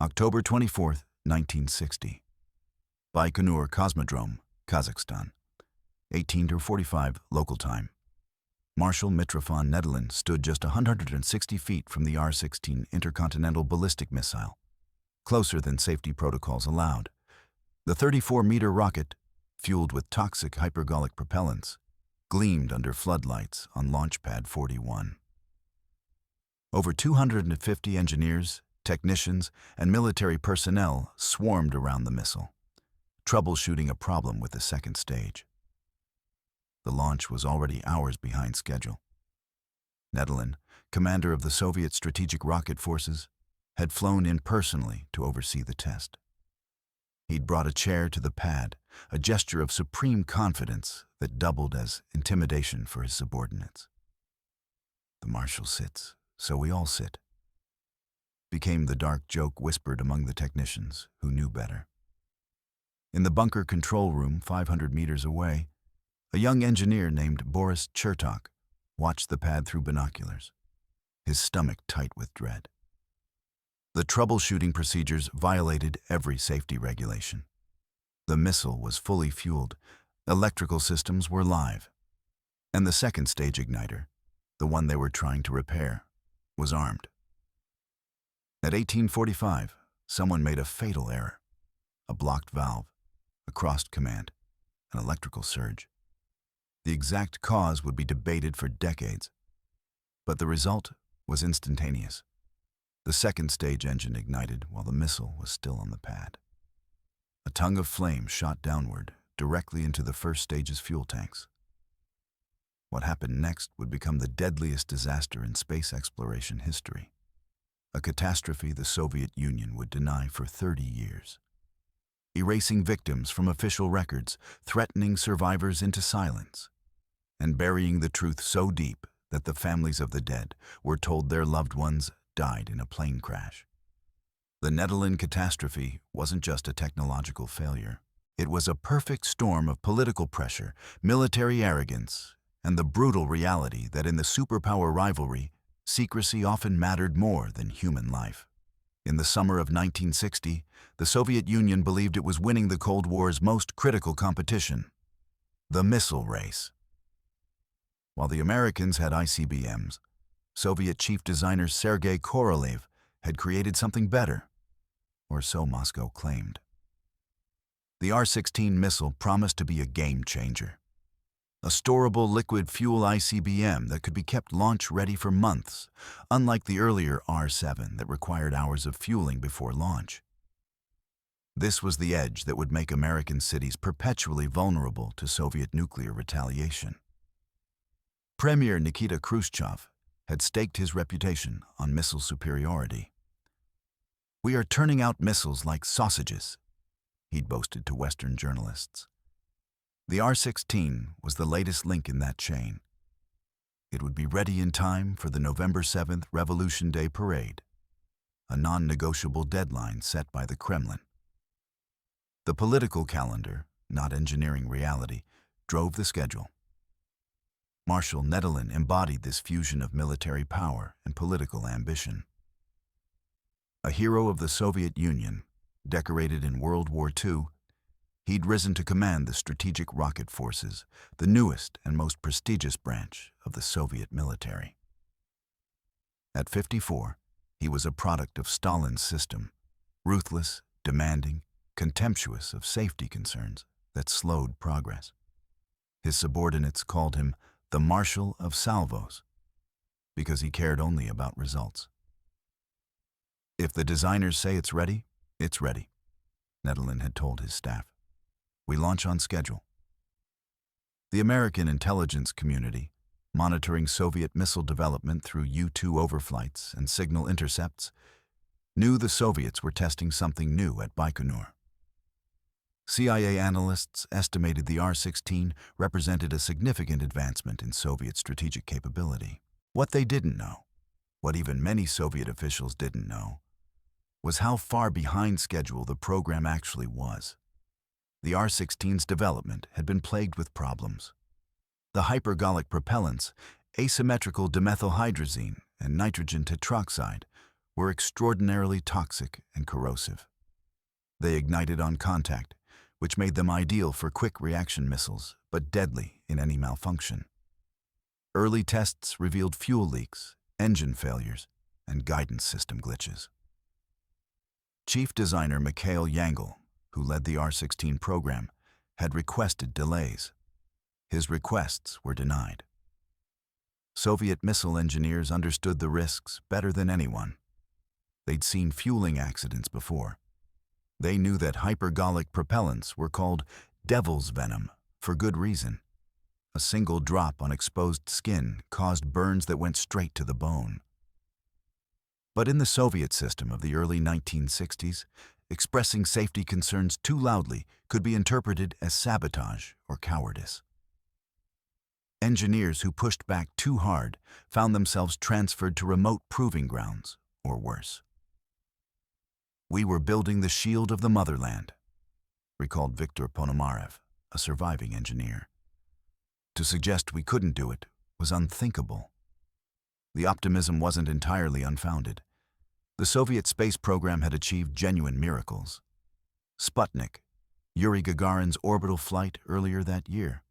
October 24, 1960. Baikonur Cosmodrome, Kazakhstan. 18:45 local time. Marshal Mitrofan Nedelin stood just 160 feet from the R-16 intercontinental ballistic missile, closer than safety protocols allowed. The 34-meter rocket, fueled with toxic hypergolic propellants, gleamed under floodlights on Launch Pad 41. Over 250 engineers, technicians, and military personnel swarmed around the missile, troubleshooting a problem with the second stage. The launch was already hours behind schedule. Nedelin, commander of the Soviet Strategic Rocket Forces, had flown in personally to oversee the test. He'd brought a chair to the pad, a gesture of supreme confidence that doubled as intimidation for his subordinates. "The Marshal sits, so we all sit," became the dark joke whispered among the technicians who knew better. In the bunker control room 500 meters away, a young engineer named Boris Chertok watched the pad through binoculars, his stomach tight with dread. The troubleshooting procedures violated every safety regulation. The missile was fully fueled, electrical systems were live, and the second stage igniter, the one they were trying to repair, was armed. At 18:45, someone made a fatal error. A blocked valve, a crossed command, an electrical surge. The exact cause would be debated for decades, but the result was instantaneous. The second stage engine ignited while the missile was still on the pad. A tongue of flame shot downward, directly into the first stage's fuel tanks. What happened next would become the deadliest disaster in space exploration history, a catastrophe the Soviet Union would deny for 30 years, erasing victims from official records, threatening survivors into silence, and burying the truth so deep that the families of the dead were told their loved ones died in a plane crash. The Nedelin catastrophe wasn't just a technological failure. It was a perfect storm of political pressure, military arrogance, and the brutal reality that in the superpower rivalry, secrecy often mattered more than human life. In the summer of 1960, the Soviet Union believed it was winning the Cold War's most critical competition, the missile race. While the Americans had ICBMs, Soviet chief designer Sergei Korolev had created something better, or so Moscow claimed. The R-16 missile promised to be a game changer. A storable liquid fuel ICBM that could be kept launch-ready for months, unlike the earlier R-7 that required hours of fueling before launch. This was the edge that would make American cities perpetually vulnerable to Soviet nuclear retaliation. Premier Nikita Khrushchev had staked his reputation on missile superiority. "We are turning out missiles like sausages," he'd boasted to Western journalists. The R-16 was the latest link in that chain. It would be ready in time for the November 7th Revolution Day parade, a non-negotiable deadline set by the Kremlin. The political calendar, not engineering reality, drove the schedule. Marshal Nedelin embodied this fusion of military power and political ambition. A hero of the Soviet Union, decorated in World War II, he'd risen to command the Strategic Rocket Forces, the newest and most prestigious branch of the Soviet military. At 54, he was a product of Stalin's system, ruthless, demanding, contemptuous of safety concerns that slowed progress. His subordinates called him the Marshal of Salvos, because he cared only about results. "If the designers say it's ready, Nedelin had told his staff. "We launch on schedule." The American intelligence community, monitoring Soviet missile development through U-2 overflights and signal intercepts, knew the Soviets were testing something new at Baikonur. CIA analysts estimated the R-16 represented a significant advancement in Soviet strategic capability. What they didn't know, what even many Soviet officials didn't know, was how far behind schedule the program actually was. The R-16's development had been plagued with problems. The hypergolic propellants, asymmetrical dimethylhydrazine and nitrogen tetroxide, were extraordinarily toxic and corrosive. They ignited on contact, which made them ideal for quick reaction missiles, but deadly in any malfunction. Early tests revealed fuel leaks, engine failures, and guidance system glitches. Chief designer Mikhail Yangel, who led the R-16 program, had requested delays. His requests were denied. Soviet missile engineers understood the risks better than anyone. They'd seen fueling accidents before. They knew that hypergolic propellants were called devil's venom for good reason. A single drop on exposed skin caused burns that went straight to the bone. But in the Soviet system of the early 1960s, expressing safety concerns too loudly could be interpreted as sabotage or cowardice. Engineers who pushed back too hard found themselves transferred to remote proving grounds, or worse. "We were building the shield of the motherland," recalled Viktor Ponomarev, a surviving engineer. To suggest we couldn't do it was unthinkable. The optimism wasn't entirely unfounded. The Soviet space program had achieved genuine miracles. Sputnik, Yuri Gagarin's orbital flight earlier that year.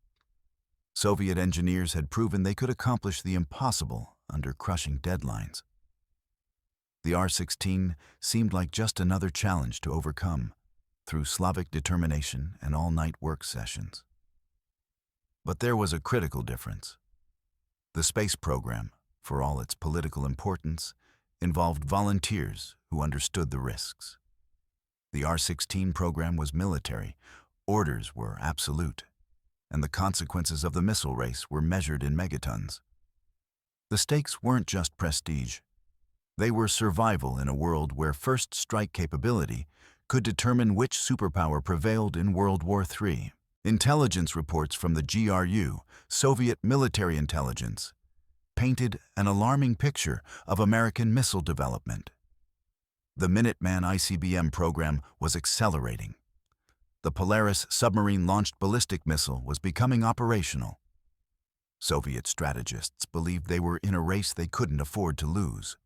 Soviet engineers had proven they could accomplish the impossible under crushing deadlines. The R-16 seemed like just another challenge to overcome through Slavic determination and all-night work sessions. But there was a critical difference. The space program, for all its political importance, involved volunteers who understood the risks. The R-16 program was military, orders were absolute, and the consequences of the missile race were measured in megatons. The stakes weren't just prestige. They were survival in a world where first strike capability could determine which superpower prevailed in World War III. Intelligence reports from the GRU, Soviet military intelligence, painted an alarming picture of American missile development. The Minuteman ICBM program was accelerating. The Polaris submarine-launched ballistic missile was becoming operational. Soviet strategists believed they were in a race they couldn't afford to lose.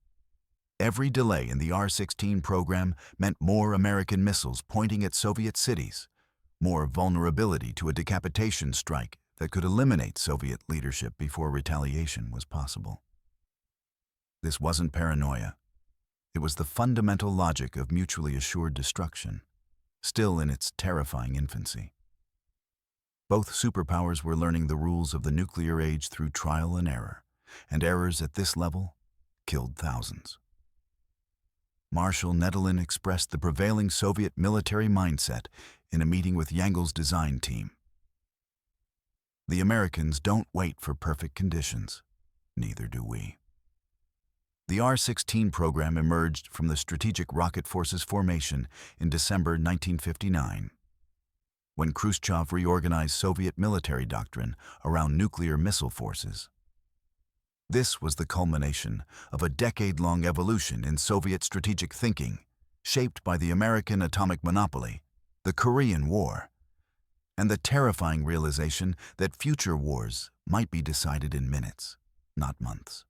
Every delay in the R-16 program meant more American missiles pointing at Soviet cities, more vulnerability to a decapitation strike that could eliminate Soviet leadership before retaliation was possible. This wasn't paranoia. It was the fundamental logic of mutually assured destruction, still in its terrifying infancy. Both superpowers were learning the rules of the nuclear age through trial and error, and errors at this level killed thousands. Marshal Nedelin expressed the prevailing Soviet military mindset in a meeting with Yangel's design team. "The Americans don't wait for perfect conditions. Neither do we." The R-16 program emerged from the Strategic Rocket Forces formation in December 1959, when Khrushchev reorganized Soviet military doctrine around nuclear missile forces. This was the culmination of a decade-long evolution in Soviet strategic thinking, shaped by the American atomic monopoly, the Korean War, and the terrifying realization that future wars might be decided in minutes, not months.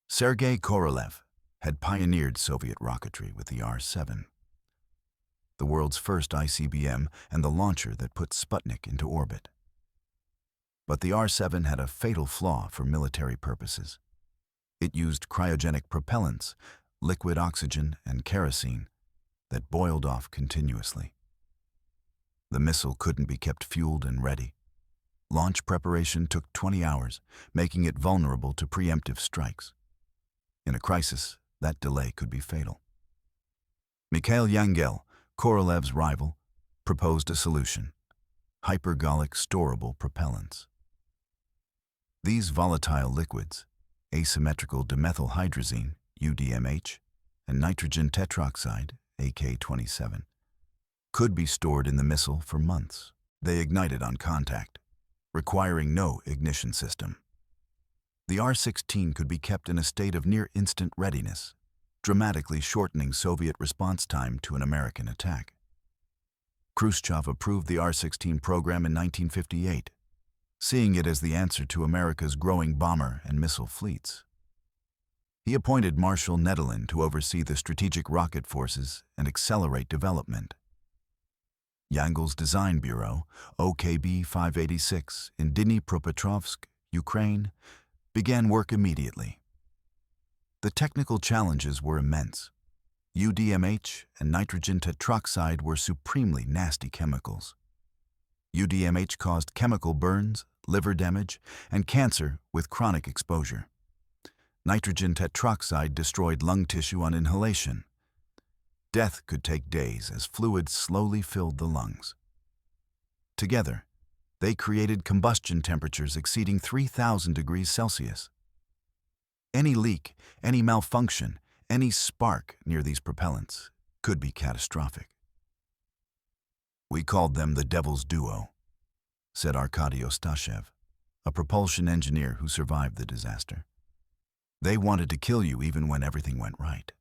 Sergei Korolev had pioneered Soviet rocketry with the R-7, the world's first ICBM and the launcher that put Sputnik into orbit. But the R-7 had a fatal flaw for military purposes. It used cryogenic propellants, liquid oxygen and kerosene, that boiled off continuously. The missile couldn't be kept fueled and ready. Launch preparation took 20 hours, making it vulnerable to preemptive strikes. In a crisis, that delay could be fatal. Mikhail Yangel, Korolev's rival, proposed a solution: hypergolic storable propellants. These volatile liquids, asymmetrical dimethylhydrazine, UDMH, and nitrogen tetroxide, AK-27, could be stored in the missile for months. They ignited on contact, requiring no ignition system. The R-16 could be kept in a state of near-instant readiness, dramatically shortening Soviet response time to an American attack. Khrushchev approved the R-16 program in 1958, seeing it as the answer to America's growing bomber and missile fleets. He appointed Marshal Nedelin to oversee the strategic rocket forces and accelerate development. Yangel's Design Bureau, OKB 586, in Dnipropetrovsk, Ukraine, began work immediately. The technical challenges were immense. UDMH and nitrogen tetroxide were supremely nasty chemicals. UDMH caused chemical burns, liver damage, and cancer with chronic exposure. Nitrogen tetroxide destroyed lung tissue on inhalation. Death could take days as fluid slowly filled the lungs. Together, they created combustion temperatures exceeding 3,000 degrees Celsius. Any leak, any malfunction, any spark near these propellants could be catastrophic. "We called them the Devil's Duo," said Arkady Ostashev, a propulsion engineer who survived the disaster. "They wanted to kill you even when everything went right."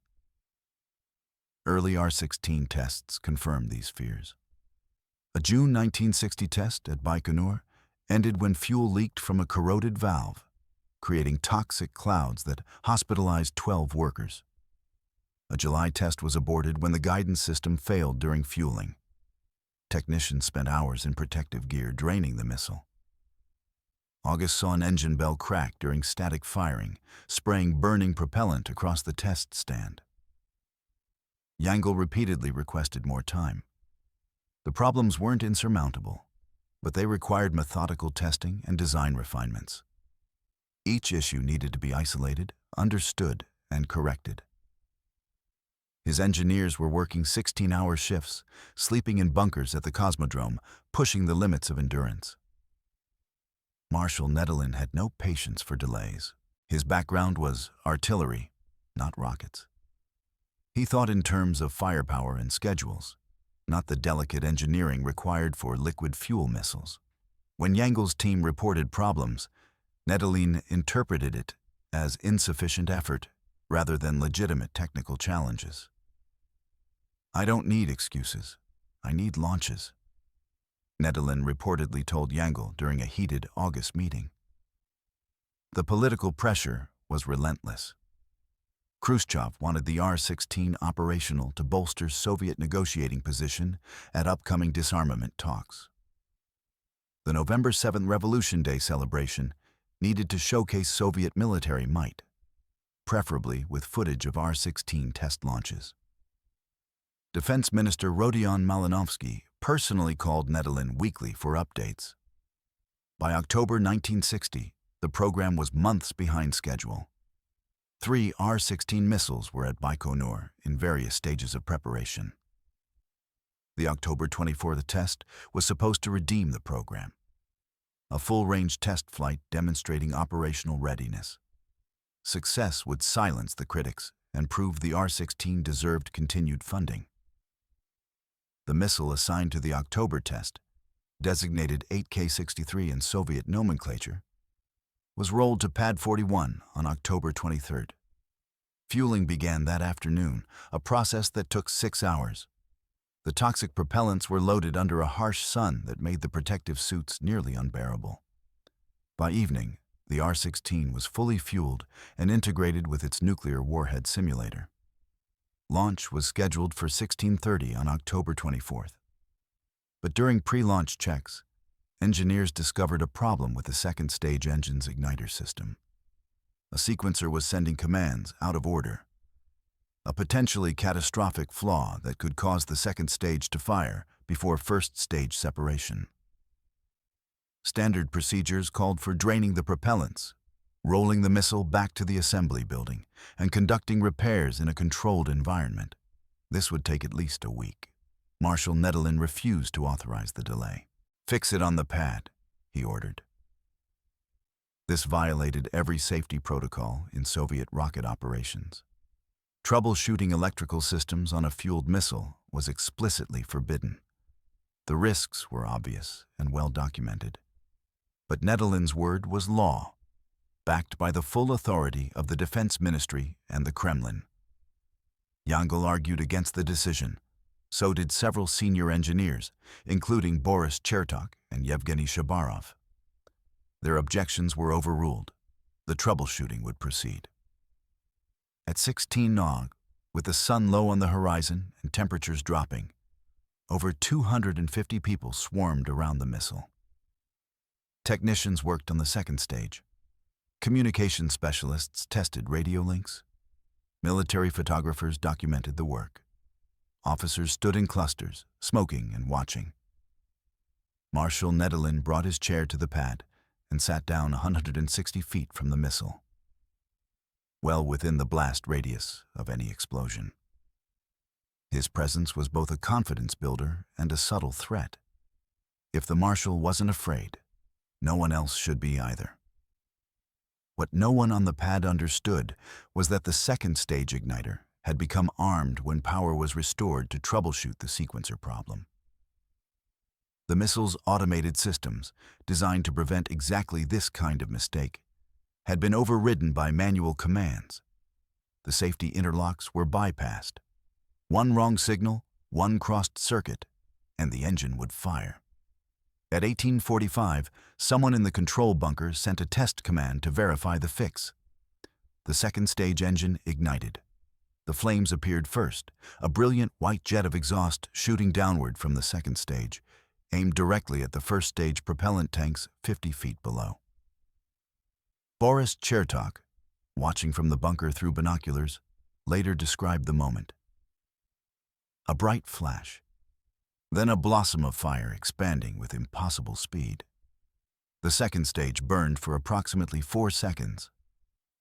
Early R-16 tests confirmed these fears. A June 1960 test at Baikonur ended when fuel leaked from a corroded valve, creating toxic clouds that hospitalized 12 workers. A July test was aborted when the guidance system failed during fueling. Technicians spent hours in protective gear draining the missile. August saw an engine bell crack during static firing, spraying burning propellant across the test stand. Yangel repeatedly requested more time. The problems weren't insurmountable, but they required methodical testing and design refinements. Each issue needed to be isolated, understood, and corrected. His engineers were working 16-hour shifts, sleeping in bunkers at the Cosmodrome, pushing the limits of endurance. Marshal Nedelin had no patience for delays. His background was artillery, not rockets. He thought in terms of firepower and schedules, not the delicate engineering required for liquid fuel missiles. When Yangel's team reported problems, Nedelin interpreted it as insufficient effort rather than legitimate technical challenges. "I don't need excuses. I need launches," Nedelin reportedly told Yangel during a heated August meeting. The political pressure was relentless. Khrushchev wanted the R-16 operational to bolster Soviet negotiating position at upcoming disarmament talks. The November 7 Revolution Day celebration needed to showcase Soviet military might, preferably with footage of R-16 test launches. Defense Minister Rodion Malinovsky personally called Nedelin weekly for updates. By October 1960, the program was months behind schedule. 3 R-16 missiles were at Baikonur in various stages of preparation. The October 24 test was supposed to redeem the program. A full-range test flight demonstrating operational readiness. Success would silence the critics and prove the R-16 deserved continued funding. The missile assigned to the October test, designated 8K-63 in Soviet nomenclature, was rolled to Pad 41 on October 23rd. Fueling began that afternoon, a process that took 6 hours. The toxic propellants were loaded under a harsh sun that made the protective suits nearly unbearable. By evening, the R-16 was fully fueled and integrated with its nuclear warhead simulator. Launch was scheduled for 16:30 on October 24th. But during pre-launch checks, engineers discovered a problem with the second stage engine's igniter system. A sequencer was sending commands out of order, a potentially catastrophic flaw that could cause the second stage to fire before first stage separation. Standard procedures called for draining the propellants, rolling the missile back to the assembly building, and conducting repairs in a controlled environment. This would take at least a week. Marshal Nedelin refused to authorize the delay. "Fix it on the pad," he ordered. This violated every safety protocol in Soviet rocket operations. Troubleshooting electrical systems on a fueled missile was explicitly forbidden. The risks were obvious and well documented. But Nedelin's word was law, backed by the full authority of the Defense Ministry and the Kremlin. Yangel argued against the decision. So did several senior engineers, including Boris Chertok and Yevgeny Shabarov. Their objections were overruled. The troubleshooting would proceed. At 16 nog, with the sun low on the horizon and temperatures dropping, over 250 people swarmed around the missile. Technicians worked on the second stage. Communication specialists tested radio links. Military photographers documented the work. Officers stood in clusters, smoking and watching. Marshal Nedelin brought his chair to the pad and sat down 160 feet from the missile, well within the blast radius of any explosion. His presence was both a confidence builder and a subtle threat. If the Marshal wasn't afraid, no one else should be either. What no one on the pad understood was that the second stage igniter had become armed when power was restored to troubleshoot the sequencer problem. The missile's automated systems, designed to prevent exactly this kind of mistake, had been overridden by manual commands. The safety interlocks were bypassed. One wrong signal, one crossed circuit, and the engine would fire. At 1845, someone in the control bunker sent a test command to verify the fix. The second stage engine ignited. The flames appeared first, a brilliant white jet of exhaust shooting downward from the second stage, aimed directly at the first stage propellant tanks 50 feet below. Boris Chertok, watching from the bunker through binoculars, later described the moment. A bright flash, then a blossom of fire expanding with impossible speed. The second stage burned for approximately 4 seconds.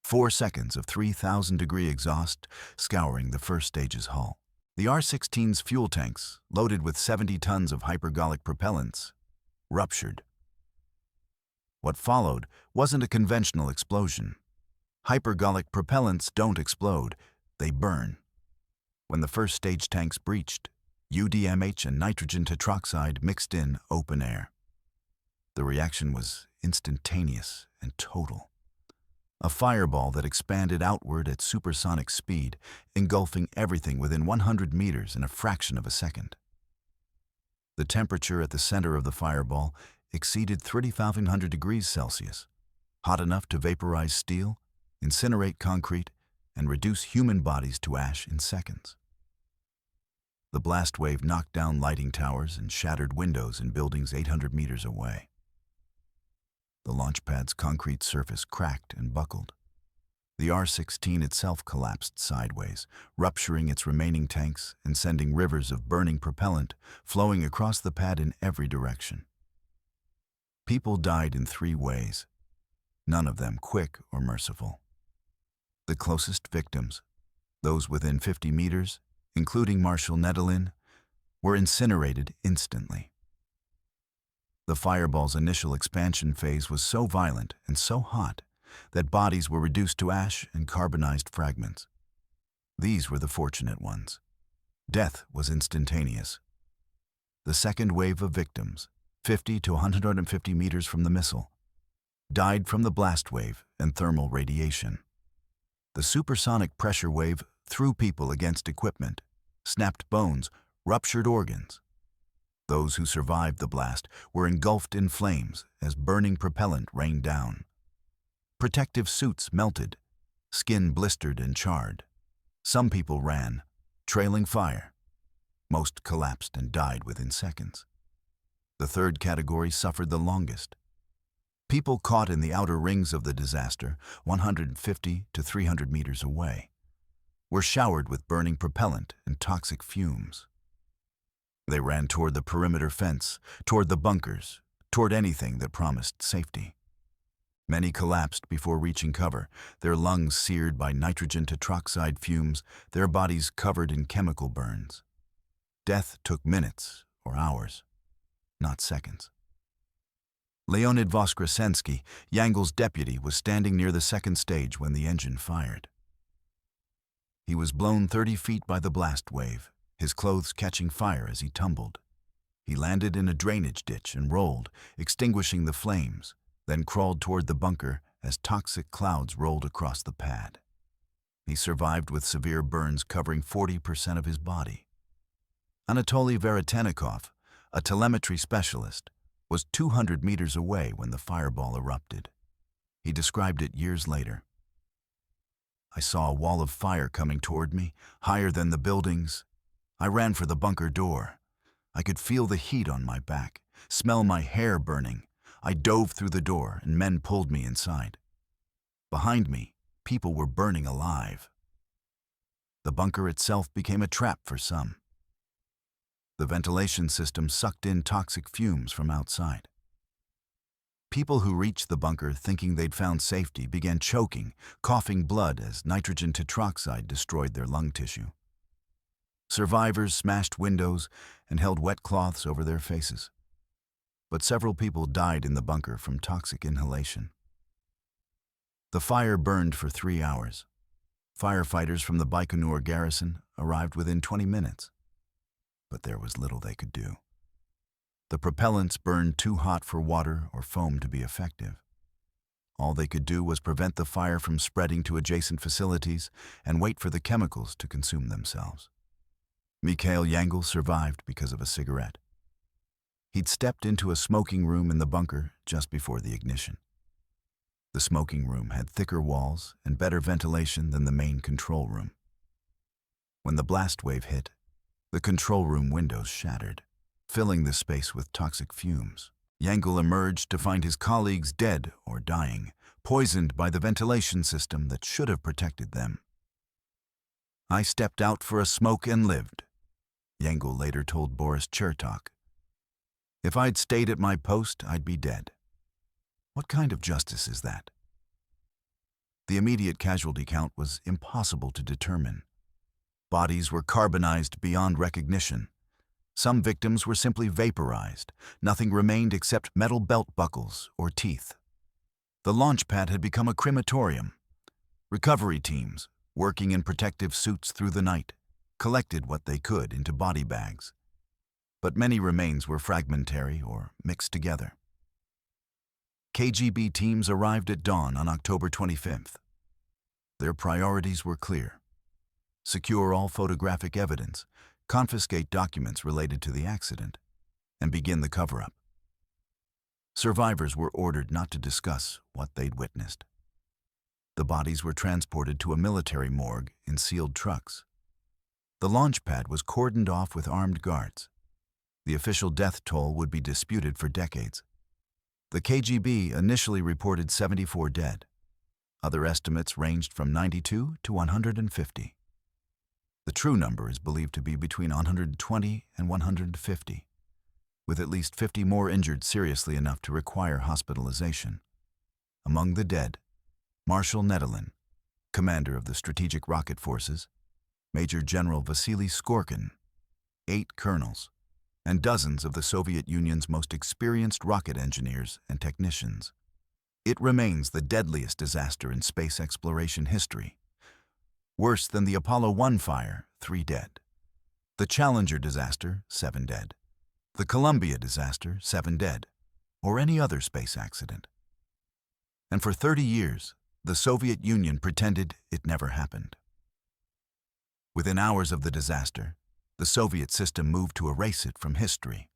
4 seconds of 3,000-degree exhaust scouring the first stage's hull. The R-16's fuel tanks, loaded with 70 tons of hypergolic propellants, ruptured. What followed wasn't a conventional explosion. Hypergolic propellants don't explode, they burn. When the first stage tanks breached, UDMH and nitrogen tetroxide mixed in open air. The reaction was instantaneous and total. A fireball that expanded outward at supersonic speed, engulfing everything within 100 meters in a fraction of a second. The temperature at the center of the fireball exceeded 3,500 degrees Celsius, hot enough to vaporize steel, incinerate concrete, and reduce human bodies to ash in seconds. The blast wave knocked down lighting towers and shattered windows in buildings 800 meters away. The launch pad's concrete surface cracked and buckled. The R-16 itself collapsed sideways, rupturing its remaining tanks and sending rivers of burning propellant flowing across the pad in every direction. People died in 3 ways, none of them quick or merciful. The closest victims, those within 50 meters, including Marshal Nedelin, were incinerated instantly. The fireball's initial expansion phase was so violent and so hot that bodies were reduced to ash and carbonized fragments. These were the fortunate ones. Death was instantaneous. The second wave of victims, 50 to 150 meters from the missile, died from the blast wave and thermal radiation. The supersonic pressure wave threw people against equipment, snapped bones, ruptured organs. Those who survived the blast were engulfed in flames as burning propellant rained down. Protective suits melted, skin blistered and charred. Some people ran, trailing fire. Most collapsed and died within seconds. The third category suffered the longest. People caught in the outer rings of the disaster, 150 to 300 meters away, were showered with burning propellant and toxic fumes. They ran toward the perimeter fence, toward the bunkers, toward anything that promised safety. Many collapsed before reaching cover, their lungs seared by nitrogen tetroxide fumes, their bodies covered in chemical burns. Death took minutes or hours, not seconds. Leonid Voskresensky, Yangel's deputy, was standing near the second stage when the engine fired. He was blown 30 feet by the blast wave, his clothes catching fire as he tumbled. He landed in a drainage ditch and rolled, extinguishing the flames, then crawled toward the bunker as toxic clouds rolled across the pad. He survived with severe burns covering 40% of his body. Anatoly Veritenikov, a telemetry specialist, was 200 meters away when the fireball erupted. He described it years later. I saw a wall of fire coming toward me, higher than the buildings. I ran for the bunker door. I could feel the heat on my back, smell my hair burning. I dove through the door, and men pulled me inside. Behind me, people were burning alive. The bunker itself became a trap for some. The ventilation system sucked in toxic fumes from outside. People who reached the bunker thinking they'd found safety began choking, coughing blood as nitrogen tetroxide destroyed their lung tissue. Survivors smashed windows and held wet cloths over their faces. But several people died in the bunker from toxic inhalation. The fire burned for 3 hours. Firefighters from the Baikonur garrison arrived within 20 minutes. But there was little they could do. The propellants burned too hot for water or foam to be effective. All they could do was prevent the fire from spreading to adjacent facilities and wait for the chemicals to consume themselves. Mikhail Yangel survived because of a cigarette. He'd stepped into a smoking room in the bunker just before the ignition. The smoking room had thicker walls and better ventilation than the main control room. When the blast wave hit, the control room windows shattered, filling the space with toxic fumes. Yangel emerged to find his colleagues dead or dying, poisoned by the ventilation system that should have protected them. "I stepped out for a smoke and lived," Yangel later told Boris Chertok. "If I'd stayed at my post, I'd be dead." What kind of justice is that? The immediate casualty count was impossible to determine. Bodies were carbonized beyond recognition. Some victims were simply vaporized. Nothing remained except metal belt buckles or teeth. The launch pad had become a crematorium. Recovery teams, working in protective suits through the night, collected what they could into body bags. But many remains were fragmentary or mixed together. KGB teams arrived at dawn on October 25th. Their priorities were clear: secure all photographic evidence, confiscate documents related to the accident, and begin the cover-up. Survivors were ordered not to discuss what they'd witnessed. The bodies were transported to a military morgue in sealed trucks. The launch pad was cordoned off with armed guards. The official death toll would be disputed for decades. The KGB initially reported 74 dead. Other estimates ranged from 92 to 150. The true number is believed to be between 120 and 150, with at least 50 more injured seriously enough to require hospitalization. Among the dead, Marshal Nedelin, commander of the Strategic Rocket Forces, Major General Vasily Skorkin, 8 colonels, and dozens of the Soviet Union's most experienced rocket engineers and technicians. It remains the deadliest disaster in space exploration history. Worse than the Apollo 1 fire, 3 dead. The Challenger disaster, 7 dead. The Columbia disaster, 7 dead. Or any other space accident. And for 30 years, the Soviet Union pretended it never happened. Within hours of the disaster, the Soviet system moved to erase it from history.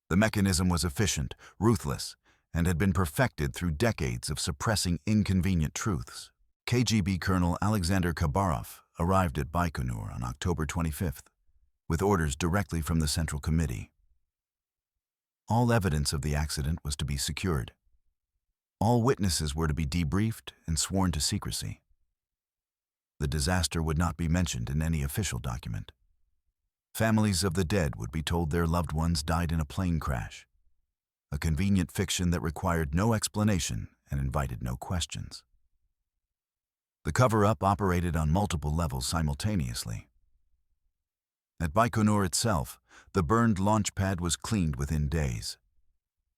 The mechanism was efficient, ruthless, and had been perfected through decades of suppressing inconvenient truths. KGB Colonel Alexander Coverup arrived at Baikonur on October 25th, with orders directly from the Central Committee. All evidence of the accident was to be secured. All witnesses were to be debriefed and sworn to secrecy. The disaster would not be mentioned in any official document. Families of the dead would be told their loved ones died in a plane crash, a convenient fiction that required no explanation and invited no questions. The cover-up operated on multiple levels simultaneously. At Baikonur itself, the burned launch pad was cleaned within days.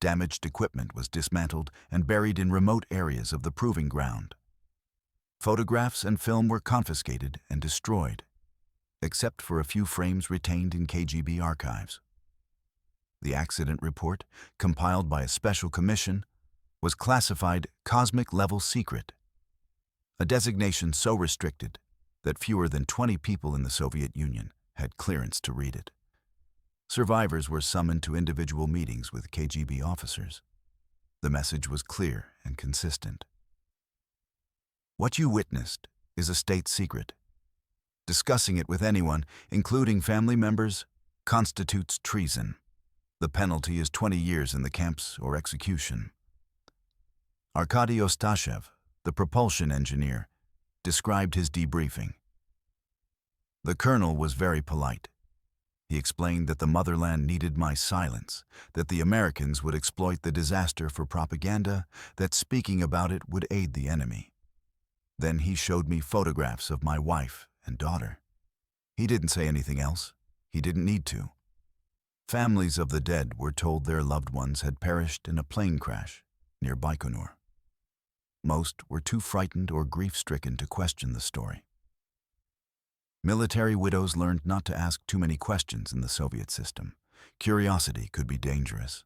Damaged equipment was dismantled and buried in remote areas of the proving ground. Photographs and film were confiscated and destroyed, except for a few frames retained in KGB archives. The accident report, compiled by a special commission, was classified Cosmic Level Secret, a designation so restricted that fewer than 20 people in the Soviet Union had clearance to read it. Survivors were summoned to individual meetings with KGB officers. The message was clear and consistent. What you witnessed is a state secret. Discussing it with anyone, including family members, constitutes treason. The penalty is 20 years in the camps or execution. Arkady Ostashev, the propulsion engineer, described his debriefing. The colonel was very polite. He explained that the motherland needed my silence, that the Americans would exploit the disaster for propaganda, that speaking about it would aid the enemy. Then he showed me photographs of my wife and daughter. He didn't say anything else. He didn't need to. Families of the dead were told their loved ones had perished in a plane crash near Baikonur. Most were too frightened or grief-stricken to question the story. Military widows learned not to ask too many questions in the Soviet system. Curiosity could be dangerous.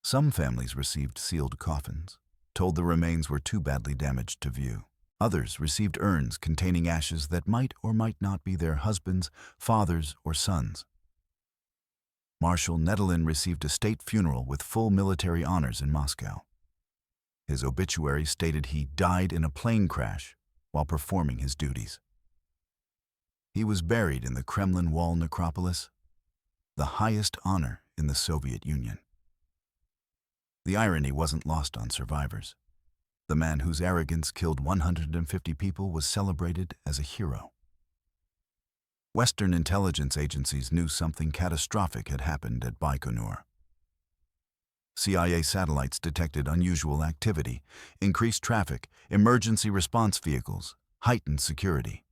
Some families received sealed coffins, told the remains were too badly damaged to view. Others received urns containing ashes that might or might not be their husbands, fathers, or sons. Marshal Nedelin received a state funeral with full military honors in Moscow. His obituary stated he died in a plane crash while performing his duties. He was buried in the Kremlin Wall necropolis, the highest honor in the Soviet Union. The irony wasn't lost on survivors. The man whose arrogance killed 150 people was celebrated as a hero. Western intelligence agencies knew something catastrophic had happened at Baikonur. CIA satellites detected unusual activity, increased traffic, emergency response vehicles, heightened security.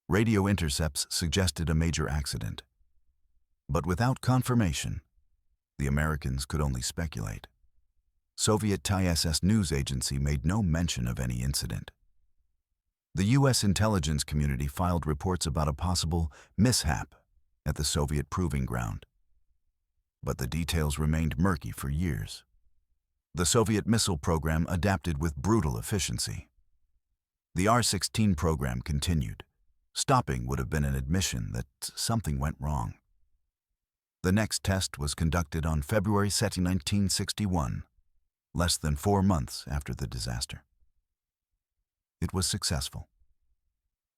Radio intercepts suggested a major accident. But without confirmation, the Americans could only speculate. Soviet TSS news agency made no mention of any incident. The U.S. intelligence community filed reports about a possible mishap at the Soviet proving ground. But the details remained murky for years. The Soviet missile program adapted with brutal efficiency. The R-16 program continued. Stopping would have been an admission that something went wrong. The next test was conducted on February 2, 1961, less than 4 months after the disaster. It was successful.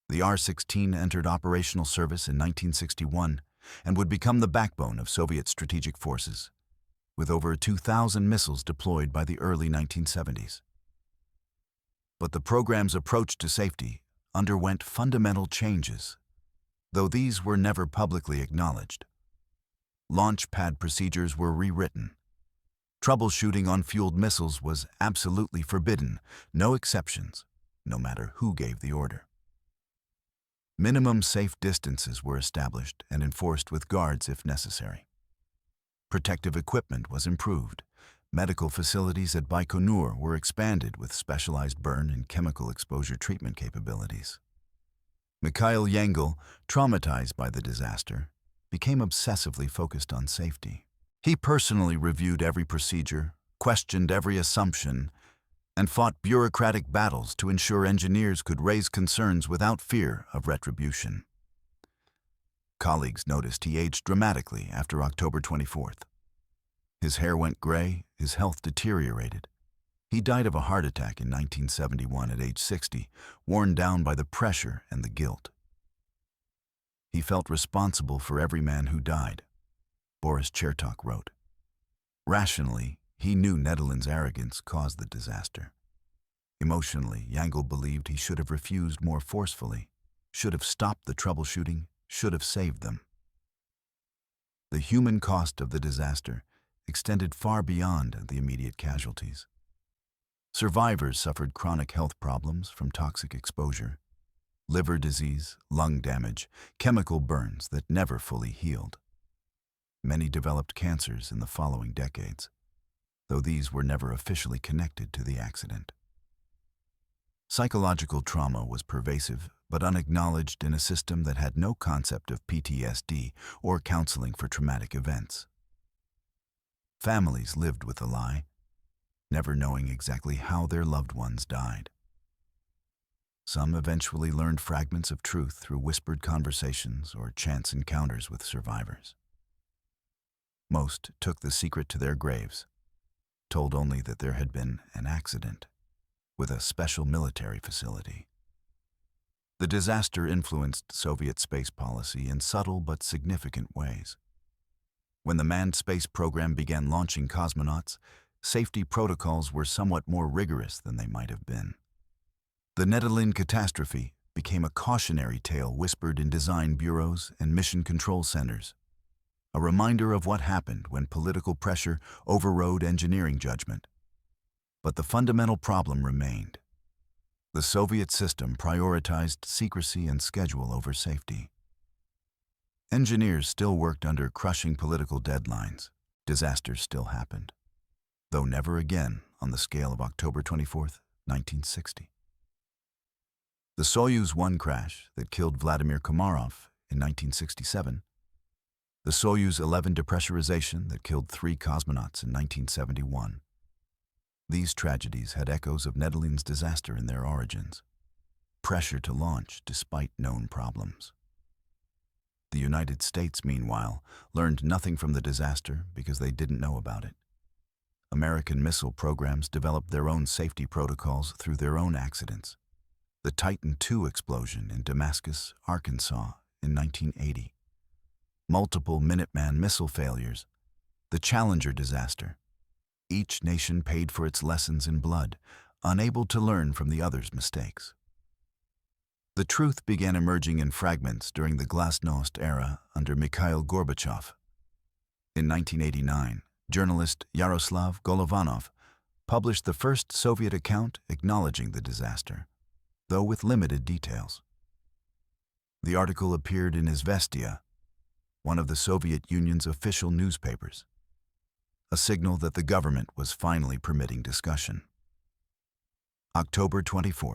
The R-16 entered operational service in 1961 and would become the backbone of Soviet strategic forces, with over 2,000 missiles deployed by the early 1970s. But the program's approach to safety underwent fundamental changes, though these were never publicly acknowledged. Launch pad procedures were rewritten. Troubleshooting on fueled missiles was absolutely forbidden, no exceptions, no matter who gave the order. Minimum safe distances were established and enforced with guards if necessary. Protective equipment was improved. Medical facilities at Baikonur were expanded with specialized burn and chemical exposure treatment capabilities. Mikhail Yangel, traumatized by the disaster, became obsessively focused on safety. He personally reviewed every procedure, questioned every assumption, and fought bureaucratic battles to ensure engineers could raise concerns without fear of retribution. Colleagues noticed he aged dramatically after October 24th. His hair went gray, his health deteriorated. He died of a heart attack in 1971 at age 60, worn down by the pressure and the guilt. He felt responsible for every man who died, Boris Chertok wrote. Rationally, he knew Nedelin's arrogance caused the disaster. Emotionally, Yangel believed he should have refused more forcefully, should have stopped the troubleshooting, should have saved them. The human cost of the disaster extended far beyond the immediate casualties. Survivors suffered chronic health problems from toxic exposure, liver disease, lung damage, chemical burns that never fully healed. Many developed cancers in the following decades, though these were never officially connected to the accident. Psychological trauma was pervasive but unacknowledged in a system that had no concept of PTSD or counseling for traumatic events. Families lived with the lie, never knowing exactly how their loved ones died. Some eventually learned fragments of truth through whispered conversations or chance encounters with survivors. Most took the secret to their graves, told only that there had been an accident with a special military facility. The disaster influenced Soviet space policy in subtle but significant ways. When the manned space program began launching cosmonauts, safety protocols were somewhat more rigorous than they might have been. The Nedelin catastrophe became a cautionary tale whispered in design bureaus and mission control centers, a reminder of what happened when political pressure overrode engineering judgment. But the fundamental problem remained. The Soviet system prioritized secrecy and schedule over safety. Engineers still worked under crushing political deadlines. Disasters still happened, though never again on the scale of October 24, 1960. The Soyuz 1 crash that killed Vladimir Komarov in 1967, the Soyuz 11 depressurization that killed 3 cosmonauts in 1971. These tragedies had echoes of Nedelin's disaster in their origins. Pressure to launch despite known problems. The United States, meanwhile, learned nothing from the disaster because they didn't know about it. American missile programs developed their own safety protocols through their own accidents. The Titan II explosion in Damascus, Arkansas in 1980. Multiple Minuteman missile failures. The Challenger disaster. Each nation paid for its lessons in blood, unable to learn from the other's mistakes. The truth began emerging in fragments during the Glasnost era under Mikhail Gorbachev. In 1989, journalist Yaroslav Golovanov published the first Soviet account acknowledging the disaster, though with limited details. The article appeared in Izvestia, one of the Soviet Union's official newspapers, a signal that the government was finally permitting discussion. October 24,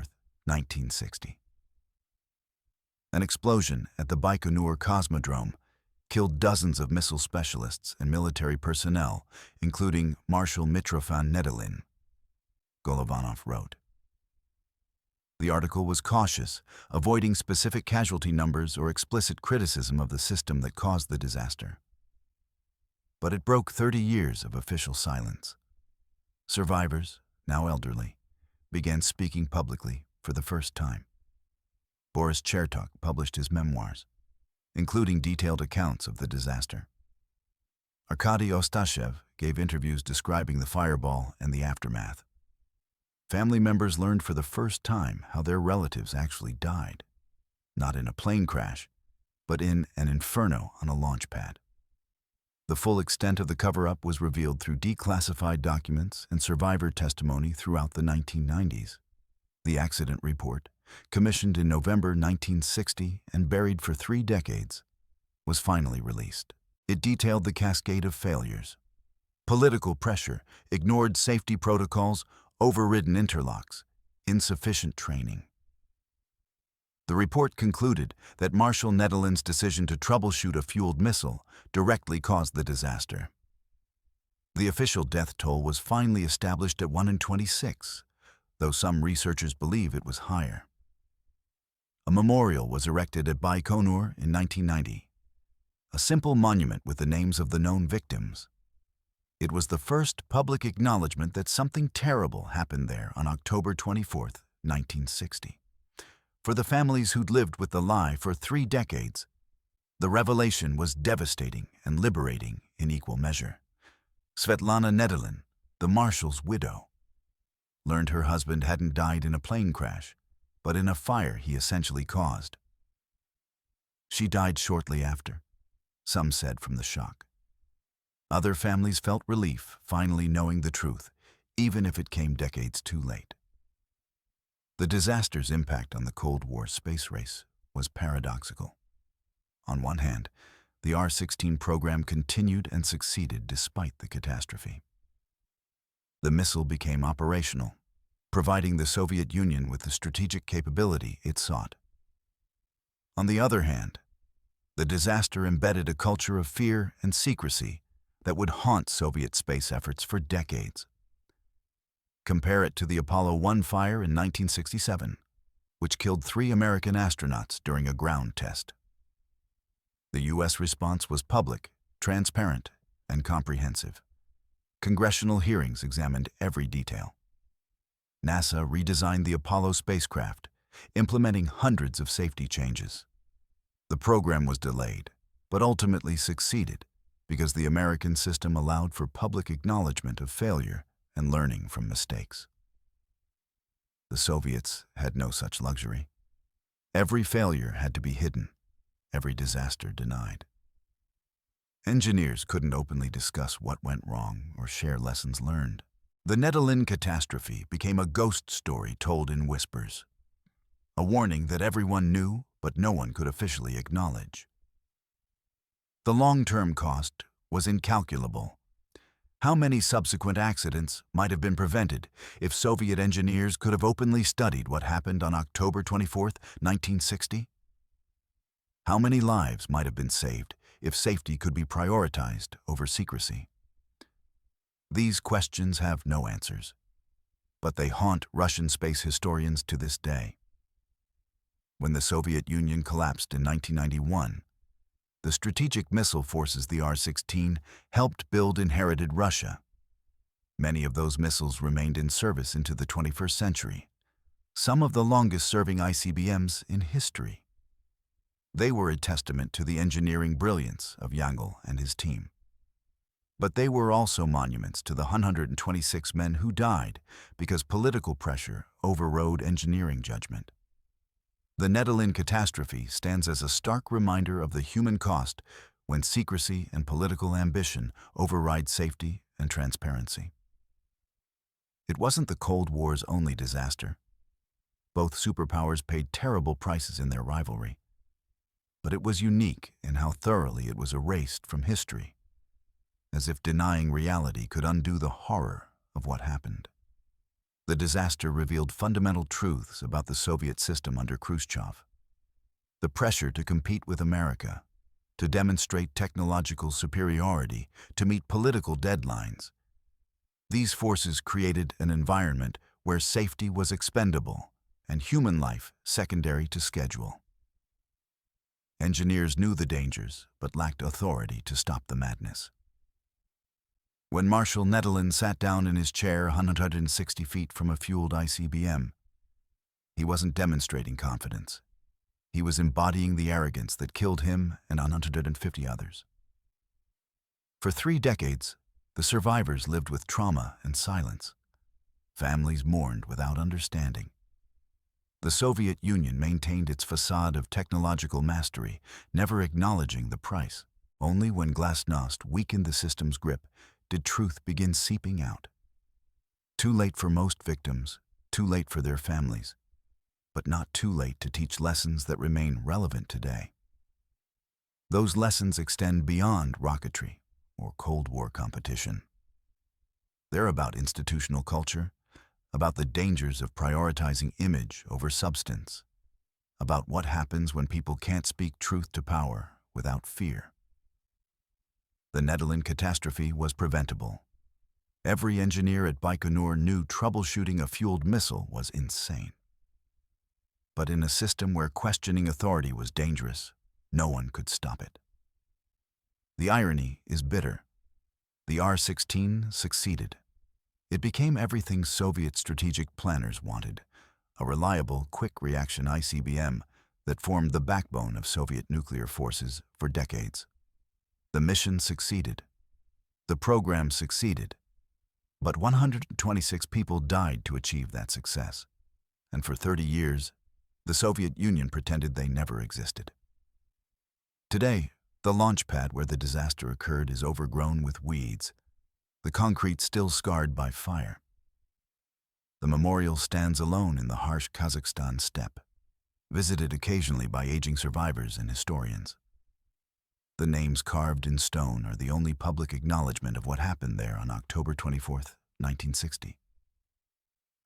1960. An explosion at the Baikonur Cosmodrome killed dozens of missile specialists and military personnel, including Marshal Mitrofan Nedelin, Golovanov wrote. The article was cautious, avoiding specific casualty numbers or explicit criticism of the system that caused the disaster. But it broke 30 years of official silence. Survivors, now elderly, began speaking publicly for the first time. Boris Chertok published his memoirs, including detailed accounts of the disaster. Arkady Ostashev gave interviews describing the fireball and the aftermath. Family members learned for the first time how their relatives actually died, not in a plane crash, but in an inferno on a launch pad. The full extent of the cover-up was revealed through declassified documents and survivor testimony throughout the 1990s. The accident report, commissioned in November 1960 and buried for 3 decades, was finally released. It detailed the cascade of failures. Political pressure, ignored safety protocols, overridden interlocks, insufficient training. The report concluded that Marshal Nedelin's decision to troubleshoot a fueled missile directly caused the disaster. The official death toll was finally established at 1 in 26, though some researchers believe it was higher. A memorial was erected at Baikonur in 1990, a simple monument with the names of the known victims. It was the first public acknowledgement that something terrible happened there on October 24, 1960. For the families who'd lived with the lie for 3 decades, the revelation was devastating and liberating in equal measure. Svetlana Nedelin, the marshal's widow, learned her husband hadn't died in a plane crash, but in a fire he essentially caused. She died shortly after, some said from the shock. Other families felt relief finally knowing the truth, even if it came decades too late. The disaster's impact on the Cold War space race was paradoxical. On one hand, the R-16 program continued and succeeded despite the catastrophe. The missile became operational, providing the Soviet Union with the strategic capability it sought. On the other hand, the disaster embedded a culture of fear and secrecy that would haunt Soviet space efforts for decades. Compare it to the Apollo 1 fire in 1967, which killed 3 American astronauts during a ground test. The U.S. response was public, transparent, and comprehensive. Congressional hearings examined every detail. NASA redesigned the Apollo spacecraft, implementing hundreds of safety changes. The program was delayed, but ultimately succeeded because the American system allowed for public acknowledgement of failure and learning from mistakes. The Soviets had no such luxury. Every failure had to be hidden, every disaster denied. Engineers couldn't openly discuss what went wrong or share lessons learned. The Nedelin catastrophe became a ghost story told in whispers, a warning that everyone knew but no one could officially acknowledge. The long-term cost was incalculable. How many subsequent accidents might have been prevented if Soviet engineers could have openly studied what happened on October 24, 1960? How many lives might have been saved if safety could be prioritized over secrecy? These questions have no answers, but they haunt Russian space historians to this day. When the Soviet Union collapsed in 1991, the strategic missile forces, the R-16, helped build inherited Russia. Many of those missiles remained in service into the 21st century, some of the longest-serving ICBMs in history. They were a testament to the engineering brilliance of Yangel and his team. But they were also monuments to the 126 men who died because political pressure overrode engineering judgment. The Nedelin catastrophe stands as a stark reminder of the human cost when secrecy and political ambition override safety and transparency. It wasn't the Cold War's only disaster. Both superpowers paid terrible prices in their rivalry. But it was unique in how thoroughly it was erased from history, as if denying reality could undo the horror of what happened. The disaster revealed fundamental truths about the Soviet system under Khrushchev. The pressure to compete with America, to demonstrate technological superiority, to meet political deadlines. These forces created an environment where safety was expendable and human life secondary to schedule. Engineers knew the dangers, but lacked authority to stop the madness. When Marshal Nedelin sat down in his chair 160 feet from a fueled ICBM, he wasn't demonstrating confidence. He was embodying the arrogance that killed him and 150 others. For 3 decades, the survivors lived with trauma and silence. Families mourned without understanding. The Soviet Union maintained its facade of technological mastery, never acknowledging the price. Only when Glasnost weakened the system's grip did truth begin seeping out. Too late for most victims, too late for their families, but not too late to teach lessons that remain relevant today. Those lessons extend beyond rocketry or Cold War competition. They're about institutional culture, about the dangers of prioritizing image over substance, about what happens when people can't speak truth to power without fear. The Nedelin catastrophe was preventable. Every engineer at Baikonur knew troubleshooting a fueled missile was insane. But in a system where questioning authority was dangerous, no one could stop it. The irony is bitter. The R-16 succeeded. It became everything Soviet strategic planners wanted, a reliable, quick-reaction ICBM that formed the backbone of Soviet nuclear forces for decades. The mission succeeded. The program succeeded. But 126 people died to achieve that success. And for 30 years, the Soviet Union pretended they never existed. Today, the launch pad where the disaster occurred is overgrown with weeds, the concrete still scarred by fire. The memorial stands alone in the harsh Kazakhstan steppe, visited occasionally by aging survivors and historians. The names carved in stone are the only public acknowledgement of what happened there on October 24, 1960.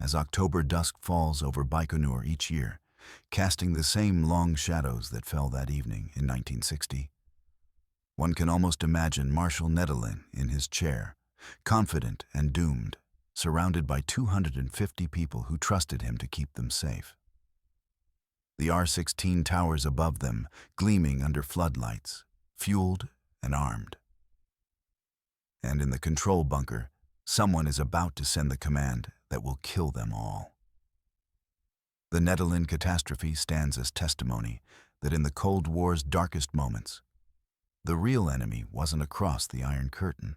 As October dusk falls over Baikonur each year, casting the same long shadows that fell that evening in 1960, one can almost imagine Marshal Nedelin in his chair, confident and doomed, surrounded by 250 people who trusted him to keep them safe. The R-16 towers above them, gleaming under floodlights, fueled and armed. And in the control bunker, someone is about to send the command that will kill them all. The Nedelin catastrophe stands as testimony that in the Cold War's darkest moments, the real enemy wasn't across the Iron Curtain.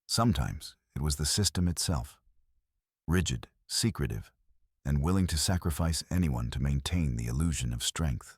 Sometimes it was the system itself, rigid, secretive, and willing to sacrifice anyone to maintain the illusion of strength.